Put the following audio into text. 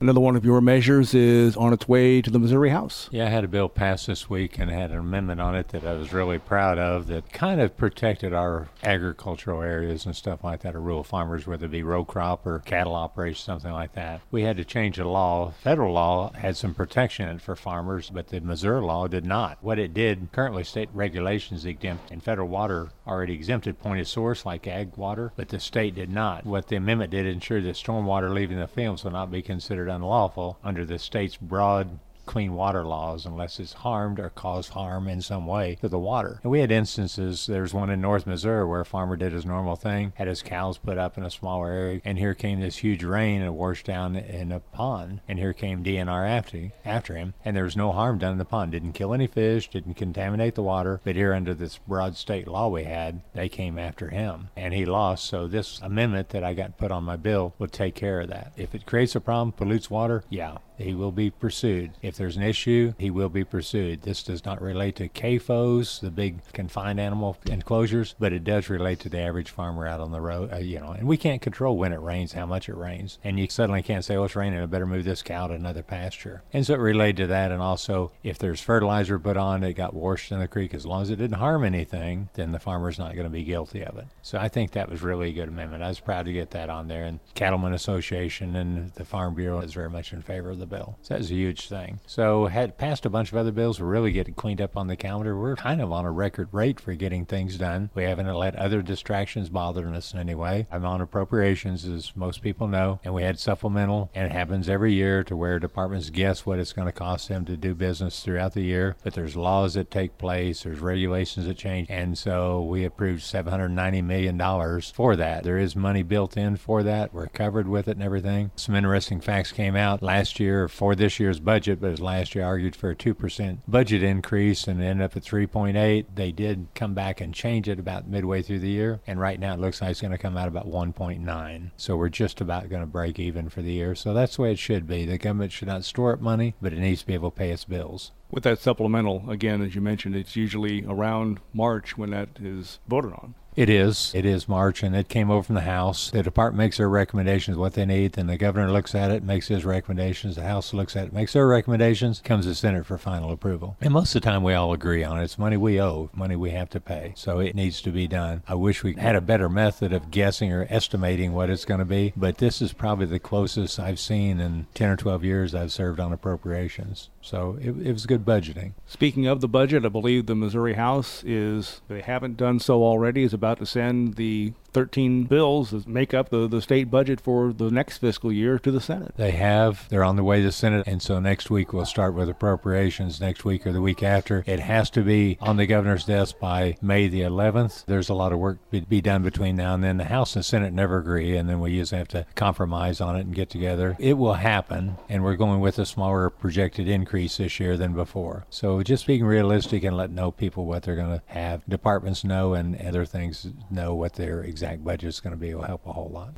Another one of your measures is on its way to the Missouri House. Yeah, I had a bill passed this week and had an amendment on it that I was really proud of that kind of protected our agricultural areas and stuff like that, or rural farmers, whether it be row crop or cattle operations, something like that. We had to change the law. Federal law had some protection in it for farmers, but the Missouri law did not. What it did, currently state regulations exempt, and federal water already exempted point of source like ag water, but the state did not. What the amendment did ensured that stormwater leaving the fields will not be considered unlawful under the state's broad clean water laws unless it's harmed or caused harm in some way to the water. And we had instances, there's one in North Missouri where a farmer did his normal thing, had his cows put up in a smaller area, and here came this huge rain and it washed down in a pond, and here came DNR after him, and there was no harm done in the pond. Didn't kill any fish, didn't contaminate the water, but here under this broad state law we had, they came after him, and he lost. So this amendment that I got put on my bill will take care of that. If it creates a problem, pollutes water, yeah, he will be pursued. If there's an issue, he will be pursued. This does not relate to CAFOs, the big confined animal enclosures, but it does relate to the average farmer out on the road, and we can't control when it rains, how much it rains. And you suddenly can't say, oh, it's raining, I better move this cow to another pasture. And so it related to that, and also if there's fertilizer put on, it got washed in the creek, as long as it didn't harm anything, then the farmer's not going to be guilty of it. So I think that was really a good amendment. I was proud to get that on there, and Cattlemen Association and the Farm Bureau is very much in favor of the bill. So that was a huge thing. So had passed a bunch of other bills. We're really getting cleaned up on the calendar. We're kind of on a record rate for getting things done. We haven't let other distractions bother us in any way. I'm on appropriations, as most people know, and we had supplemental, and it happens every year to where departments guess what it's going to cost them to do business throughout the year. But there's laws that take place, there's regulations that change, and so we approved $790 million for that. There is money built in for that. We're covered with it and everything. Some interesting facts came out last year for this year's budget, but it was last year argued for a 2% budget increase and ended up at 3.8. They did come back and change it about midway through the year, and right now it looks like it's going to come out about 1.9. So we're just about going to break even for the year. So that's the way it should be. The government should not store up money, but it needs to be able to pay its bills. With that supplemental, again, as you mentioned, it's usually around March when that is voted on. It is March, and it came over from the House. The department makes their recommendations, what they need, then the governor looks at it, makes his recommendations, the House looks at it, makes their recommendations, comes to the Senate for final approval. And most of the time we all agree on it. It's money we owe, money we have to pay, so it needs to be done. I wish we had a better method of guessing or estimating what it's going to be, but this is probably the closest I've seen in 10 or 12 years I've served on appropriations. So it was good budgeting. Speaking of the budget, I believe the Missouri House they haven't done so already, is about to send the 13 bills that make up the state budget for the next fiscal year to the Senate. They're on the way to the Senate, and so next week we'll start with appropriations, next week or the week after. It has to be on the governor's desk by May the 11th. There's a lot of work to be done between now and then. The House and Senate never agree, and then we usually have to compromise on it and get together. It will happen, and we're going with a smaller projected increase this year than before. So just being realistic and letting know people what they're going to have. Departments know and other things know what their exact budget is going to be will help a whole lot.